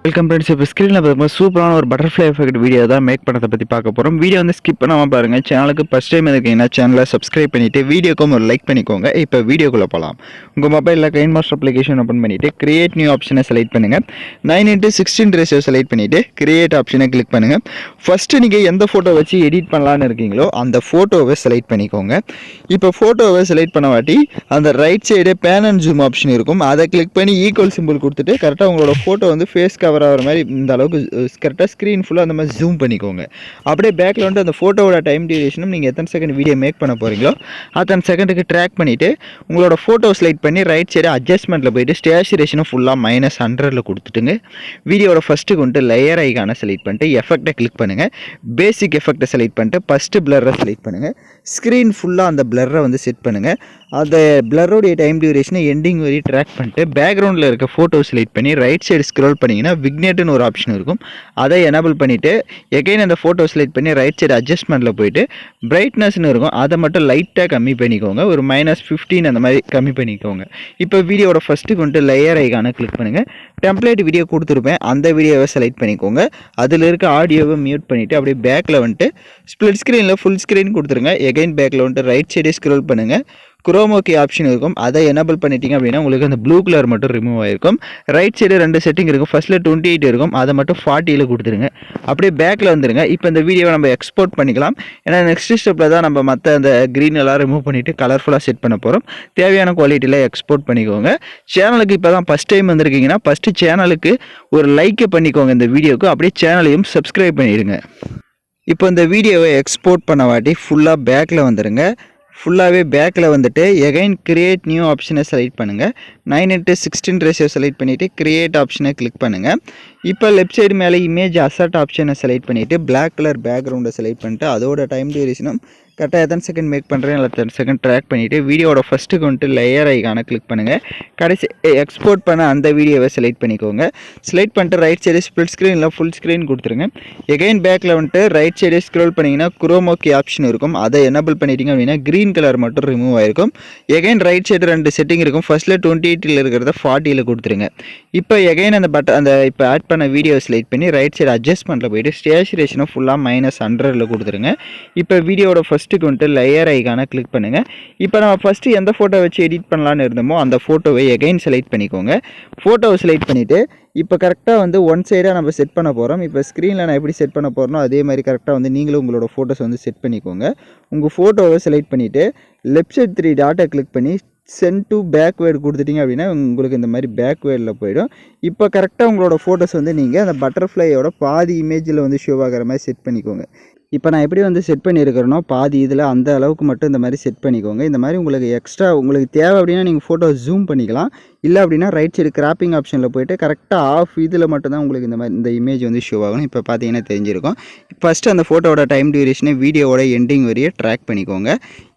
Welcome friends. இப்போ ஸ்க்ரீனில் பார்க்கும்போது சூப்பரான ஒரு பட்டர்ஃப்ளை எஃபெக்ட் வீடியோ தான் மேக் பண்ணதை பற்றி பார்க்க போகிறோம். வீடியோ வந்து ஸ்கிப் பண்ணாமல் பாருங்கள். சேனலுக்கு ஃபஸ்ட் டைம் இருக்கீங்கன்னா சேனலை சப்ஸ்கிரைப் பண்ணிவிட்டு வீடியோக்கும் ஒரு லைக் பண்ணிக்கோங்க. இப்போ வீடியோக்குள்ளே போகலாம். உங்கள் மொபைலில் கைன் மாஸ்டர் அப்ளிகேஷன் ஓப்பன் பண்ணிவிட்டு கிரியேட் நியூ ஆப்ஷனை செலக்ட் பண்ணுங்கள். 9:16 ரேஷியோ செலக்ட் பண்ணிவிட்டு கிரியேட் ஆப்ஷனை கிளிக் பண்ணுங்கள். ஃபஸ்ட்டு நீங்கள் எந்த ஃபோட்டோ வச்சு எடிட் பண்ணலான்னு இருக்கீங்களோ அந்த ஃபோட்டோவை செலக்ட் பண்ணிக்கோங்க. இப்போ ஃபோட்டோவை செலக்ட் பண்ண வாட்டி அந்த right side pane and zoom option இருக்கும். அதை கிளிக் பண்ணி ஈக்குவல் சிம்பிள் கொடுத்துட்டு கரெக்டாக உங்களோட ஃபோட்டோ வந்து ஃபேஸ் கவர் ஆகிற மாதிரி இந்த அளவுக்கு கரெக்டாக ஸ்க்ரீன் ஃபுல்லாக அந்த மாதிரி ஜூம் பண்ணிக்கோங்க. அப்படியே பேக்கில் வந்து அந்த ஃபோட்டோவோட டைம் டியூரேஷனும் நீங்கள் எத்தனை செகண்ட் வீடியோ மேக் பண்ண போகிறீங்களோ அத்தனை செகண்டுக்கு ட்ராக் பண்ணிவிட்டு உங்களோட ஃபோட்டோ செலக்ட் பண்ணி ரைட் சைடு அட்ஜஸ்ட்மெண்ட்டில் போய்ட்டு ஸ்டேச்சுரேஷனை ஃபுல்லாக -100 கொடுத்துட்டுங்க. வீடியோட ஃபஸ்ட்டு கொண்டு லேயர் ஐக்கானை செலக்ட் பண்ணிட்டு எஃபெக்டை கிளிக் பண்ணுங்கள். பேசிக் எஃபெக்டை செலக்ட் பண்ணிட்டு ஃபஸ்ட்டு பிளரை செலக்ட் பண்ணுங்கள். ஸ்க்ரீன் ஃபுல்லாக அந்த பிளரை வந்து செட் பண்ணுங்கள். அந்த பிளரோடைய டைம் டியூரேஷனை எண்டிங் வரை ட்ராக் பண்ணிட்டு பேக்ரவுண்டில் இருக்க ஃபோட்டோ செலக்ட் பண்ணி ரைட் சைடு ஸ்க்ரோல் பண்ணிங்கன்னா விக்னேட்னு ஒரு ஆப்ஷன் இருக்கும். அதை எனபிள் பண்ணிவிட்டு எகைன் அந்த ஃபோட்டோ செலக்ட் பண்ணி ரைட் சைடு அட்ஜஸ்ட்மெண்ட்டில் போயிட்டு பிரைட்னஸ்னு இருக்கும். அதை மட்டும் லைட்டாக கம்மி பண்ணிக்கோங்க. ஒரு -15 அந்த மாதிரி கம்மி பண்ணிக்கோங்க. இப்போ வீடியோட ஃபஸ்ட்டு கொண்டு லேயர் ஐக்கானை கிளிக் பண்ணுங்கள். டெம்ப்ளேட் வீடியோ கொடுத்துருப்பேன், அந்த வீடியோவை செலக்ட் பண்ணிக்கோங்க. அதில் இருக்க ஆடியோவை மியூட் பண்ணிவிட்டு அப்படியே பேக்கில் வந்துட்டு ஸ்ப்ளிட் ஸ்க்ரீனில் ஃபுல் ஸ்க்ரீன் கொடுத்துருங்க. எகைன் பேக்கில் வந்துட்டு ரைட் சைடே ஸ்க்ரோல் பண்ணுங்கள். குரோமோக்கி ஆப்ஷன் இருக்கும். அதை எனபிள் பண்ணிட்டீங்க அப்படின்னா உங்களுக்கு அந்த ப்ளூ கலர் மட்டும் ரிமூவ் ஆகிருக்கும். ரைட் சைடு 2 செட்டிங் இருக்கும். ஃபஸ்ட்டில் 28 இருக்கும், அதை மட்டும் 40ல் கொடுத்துருங்க. அப்படியே பேக்கில் வந்துருங்க. இப்போ இந்த வீடியோவை நம்ம எக்ஸ்போர்ட் பண்ணிக்கலாம். ஏன்னா நெக்ஸ்ட் ஸ்டெப்பில் தான் நம்ம மற்ற அந்த க்ரீன் எல்லாம் ரிமூவ் பண்ணிவிட்டு கலர்ஃபுல்லாக செட் பண்ண போகிறோம். தேவையான குவாலிட்டியில் எக்ஸ்போர்ட் பண்ணிக்கோங்க. சேனலுக்கு இப்போ தான் ஃபஸ்ட் டைம் வந்திருக்கீங்கன்னா ஃபஸ்ட்டு சேனலுக்கு ஒரு லைக்கை பண்ணிக்கோங்க. இந்த வீடியோவுக்கு அப்படியே சேனலையும் சப்ஸ்கிரைப் பண்ணிடுங்க. இப்போ இந்த வீடியோவை எக்ஸ்போர்ட் பண்ண வாட்டி ஃபுல்லாக பேக்கில் வந்துடுங்க. ஃபுல்லாகவே பேக்கில் வந்துட்டு எகைன் கிரியேட் நியூ ஆப்ஷனை செலக்ட் பண்ணுங்கள். 9:16 ரேஷியோ செலக்ட் பண்ணிவிட்டு கிரியேட் ஆப்ஷனை கிளிக் பண்ணுங்கள். இப்போ லெஃப்ட் சைடு மேலே இமேஜ் அசட் ஆப்ஷனை செலக்ட் பண்ணிவிட்டு பிளாக் கலர் பேக்ரவுண்டை செலக்ட் பண்ணிட்டு அதோட டைம் டியூரேஷனும் கரெக்டாக எத்தனை செகண்ட் மேக் பண்ணுறேன் எத்தனை செகண்ட் ட்ராக் பண்ணிவிட்டு வீடியோட ஃபஸ்ட்டு கொண்டு லேயர் ஐக்கானை கிளிக் பண்ணுங்கள். கடைசி எக்ஸ்போர்ட் பண்ண அந்த வீடியோவை செலக்ட் பண்ணிக்கோங்க. செலக்ட் பண்ணிட்டு ரைட் சைடு ஸ்ப்ளிட் ஸ்க்ரீனில் ஃபுல் ஸ்க்ரீன் கொடுத்துருங்க. எகைன் பேக்கில் வந்துட்டு ரைட் சைடு ஸ்க்ரோல் பண்ணிங்கன்னா குரோமோக்கி ஆப்ஷன் இருக்கும். அதை எனபிள் பண்ணிட்டீங்க அப்படின்னா க்ரீன் கலர் மட்டும் ரிமூவ் ஆகிருக்கும். எகைன் ரைட் சைடு 2 செட்டிங் இருக்கும். ஃபஸ்ட்டில் 28ல் இருக்கிறத 40ல் கொடுத்துருங்க. இப்போ எகைன் அந்த இப்போ ஆட் பண்ண வீடியோ செலக்ட் பண்ணி ரைட் சைடு அட்ஜஸ்ட்மெண்ட்டில் போய்ட்டு ஸ்டேச்சுரேஷனை ஃபுல்லாக -100ல் கொடுத்துருங்க. இப்போ வீடியோட ஃபஸ்ட்டுக்கு வந்துட்டு லேயர் ஐக்கானை கிளிக் பண்ணுங்கள். இப்போ நம்ம ஃபஸ்ட்டு எந்த ஃபோட்டோ வச்சு எடிட் பண்ணலான்னு இருந்தோமோ அந்த ஃபோட்டோவை எகைன் செலக்ட் பண்ணிக்கோங்க. ஃபோட்டோவை செலக்ட் பண்ணிவிட்டு இப்போ கரெக்டாக வந்து ஒன் சைடாக நம்ம செட் பண்ண போகிறோம். இப்போ ஸ்க்ரீனில் நான் எப்படி செட் பண்ண போகிறனோ அதே மாதிரி கரெக்டாக வந்து நீங்களும் உங்களோட ஃபோட்டோஸ் வந்து செட் பண்ணிக்கோங்க. உங்கள் ஃபோட்டோவை செலக்ட் பண்ணிவிட்டு லெஃப்ட் சைடு 3 டாட்டை கிளிக் பண்ணி சென்ட் டு பேக்வேர்டு கொடுத்துட்டிங்க அப்படின்னா உங்களுக்கு இந்த மாதிரி பேக்வேர்டில் போயிடும். இப்போ கரெக்டாக உங்களோட ஃபோட்டோஸ் வந்து நீங்கள் அந்த பட்டர்ஃப்ளையோட பாதி இமேஜில் வந்து ஷோ ஆகிற மாதிரி செட் பண்ணிக்கோங்க. இப்போ நான் எப்படி வந்து செட் பண்ணியிருக்கிறேனோ பாதி இதில் அந்த அளவுக்கு மட்டும் இந்த மாதிரி செட் பண்ணிக்கோங்க. இந்த மாதிரி உங்களுக்கு எக்ஸ்ட்ரா உங்களுக்கு தேவை அப்படின்னா நீங்கள் ஃபோட்டோ ஜூம் பண்ணிக்கலாம். இல்லை அப்படின்னா ரைட் சைடு கிராப்பிங் ஆப்ஷனில் போய்ட்டு கரெக்டாக ஆஃப் இதில் மட்டும்தான் உங்களுக்கு இந்த மாதிரி இந்த இமேஜ் வந்து ஷோ ஆகணும். இப்போ பார்த்தீங்கன்னா தெரிஞ்சிருக்கும். ஃபஸ்ட்டு அந்த ஃபோட்டோவோட டைம் டியூரேஷனை வீடியோவோட எண்டிங் வரையே ட்ராக் பண்ணிக்கோங்க.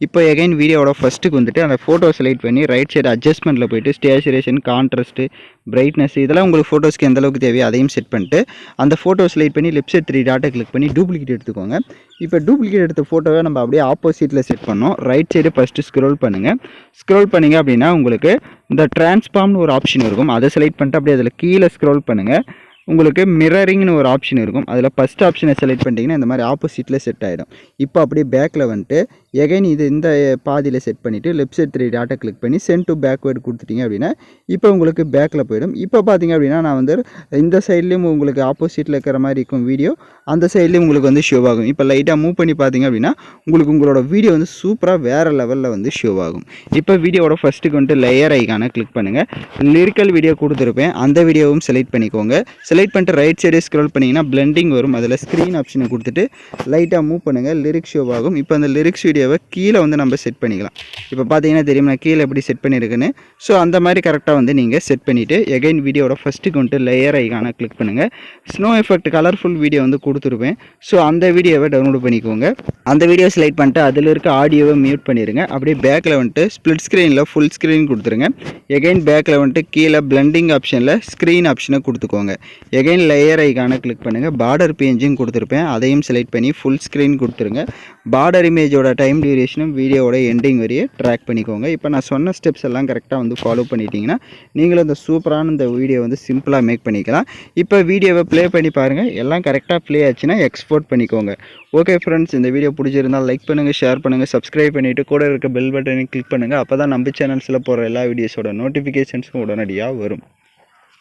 இப்போ எகைன் வீடியோவோட ஃபஸ்ட்டுக்கு வந்துட்டு அந்த ஃபோட்டோ செலக்ட் பண்ணி ரைட் சைடு அட்ஜஸ்ட்மெண்ட்டில் போய்ட்டு ஸ்டேச்சுரேஷன், கான்ட்ராஸ்ட்டு, பிரைட்னஸ் இதெல்லாம் உங்களுக்கு ஃபோட்டோஸ்க்கு எந்த அளவுக்கு தேவையோ அதையும் செட் பண்ணிட்டு அந்த ஃபோட்டோ செலக்ட் பண்ணி லெஃப்ட் சைடு 3 டாட்டை கிளிக் பண்ணி டூப்ளிகேட் எடுத்துக்கோங்க. இப்போ டூப்ளிகேட் எடுத்த ஃபோட்டோவை நம்ம அப்படியே ஆப்போசிட்டில் செட் பண்ணோம். ரைட் சைடு ஃபஸ்ட்டு ஸ்க்ரோல் பண்ணுங்கள். ஸ்க்ரோல் பண்ணிங்க அப்படின்னா உங்களுக்கு இந்த டிரான்ஸ்ஃபார்ம்னு ஒரு ஆப்ஷன் இருக்கும். அதை செலக்ட் பண்ணிட்டு அப்படியே அதில் கீழே ஸ்க்ரோல் பண்ணுங்கள். உங்களுக்கு மிரரிங்னு ஒரு ஆப்ஷன் இருக்கும். அதில் ஃபஸ்ட் ஆப்ஷனை செலக்ட் பண்ணிட்டீங்கன்னா இந்த மாதிரி ஆப்போசிட்டில் செட் ஆகிடும். இப்போ அப்படியே பேக்கில் வந்துட்டு எகைன் இது இந்த பாதியில் செட் பண்ணிவிட்டு லெஃப்ட் சைடு 3 டாட்டை கிளிக் பண்ணி சென்ட் டு பேக்வேர்டு கொடுத்துட்டிங்க அப்படின்னா இப்போ உங்களுக்கு பேக்கில் போயிடும். இப்போ பார்த்தீங்க அப்படின்னா நான் வந்து இந்த சைட்லேயும் உங்களுக்கு ஆப்போசிட்டில் இருக்கிற மாதிரி இருக்கும் வீடியோ, அந்த சைட்லேயும் உங்களுக்கு வந்து ஷோ ஆகும். இப்போ லைட்டாக மூவ் பண்ணி பார்த்தீங்க அப்படின்னா உங்களுக்கு உங்களோட வீடியோ வந்து சூப்பராக வேறு லெவலில் வந்து ஷோ ஆகும். இப்போ வீடியோவோட ஃபஸ்ட்டுக்கு வந்துட்டு லேயர் ஐக்கானை கிளிக் பண்ணுங்கள். லிரிக்கல் வீடியோ கொடுத்துருப்பேன், அந்த வீடியோவும் செலக்ட் பண்ணிக்கோங்க. செலக்ட் பண்ணிட்டு ரைட் சைடே ஸ்க்ரோல் பண்ணிங்கன்னா பிளெண்டிங் வரும். அதில் ஸ்க்ரீன் ஆப்ஷனை கொடுத்துட்டு லைட்டாக மூவ் பண்ணுங்கள். லிரிக்ஸ் ஷோ ஆகும். இப்போ அந்த லிரிக்ஸ் வீடியோவை கீழே வந்து நம்ம செட் பண்ணிக்கலாம். இப்போ பார்த்தீங்கன்னா தெரியும் நான் கீழே எப்படி செட் பண்ணியிருக்குன்னு. ஸோ அந்த மாதிரி கரெக்டாக வந்து நீங்கள் செட் பண்ணிவிட்டு எகைன் வீடியோட ஃபஸ்ட்டுக்கு வந்துட்டு லேயர் ஐக்கானை கிளிக் பண்ணுங்கள். ஸ்னோ எஃபெக்ட் கலர்ஃபுல் வீடியோ வந்து கொடுத்துருப்பேன். ஸோ அந்த வீடியோவை டவுன்லோட் பண்ணிக்கோங்க. அந்த வீடியோ செலக்ட் பண்ணிட்டு அதில் இருக்க ஆடியோவை மியூட் பண்ணிடுங்க. அப்படியே பேக்கில் வந்துட்டு ஸ்ப்ளிட் ஸ்க்ரீனில் ஃபுல் ஸ்க்ரீன் கொடுத்துருங்க. எகைன் பேக்கில் வந்துட்டு கீழே பிளெண்டிங் ஆப்ஷனில் ஸ்க்ரீன் ஆப்ஷனை கொடுத்துக்கோங்க. எகைன் லேயர் ஐக்கானை கிளிக் பண்ணுங்கள். பார்டர் பேஜும் கொடுத்துருப்பேன், அதையும் செலக்ட் பண்ணி ஃபுல் ஸ்க்ரீன் கொடுத்துருங்க. பார்டர் இமேஜோட டைம் டியூரேஷனும் வீடியோவோட எண்டிங் வரையே ட்ராக் பண்ணிக்கோங்க. இப்போ நான் சொன்ன ஸ்டெப்ஸ் எல்லாம் கரெக்டாக வந்து ஃபாலோ பண்ணிட்டீங்கன்னா நீங்களும் இந்த சூப்பரான இந்த வீடியோ வந்து சிம்பிளாக மேக் பண்ணிக்கலாம். இப்போ வீடியோவை ப்ளே பண்ணி பாருங்கள். எல்லாம் கரெக்டாக ப்ளே ஆச்சுன்னா எக்ஸ்போர்ட் பண்ணிக்கோங்க. ஓகே ஃப்ரெண்ட்ஸ், இந்த வீடியோ பிடிச்சிருந்தால் லைக் பண்ணுங்கள், ஷேர் பண்ணுங்கள், சப்ஸ்கிரைப் பண்ணிவிட்டு கூட இருக்க பெல் பட்டனை கிளிக் பண்ணுங்கள். அப்போ தான் நம்ம சேனல்ஸில் போகிற எல்லா வீடியோஸோட நோட்டிஃபிகேஷன்ஸும் உடனடியாக வரும்.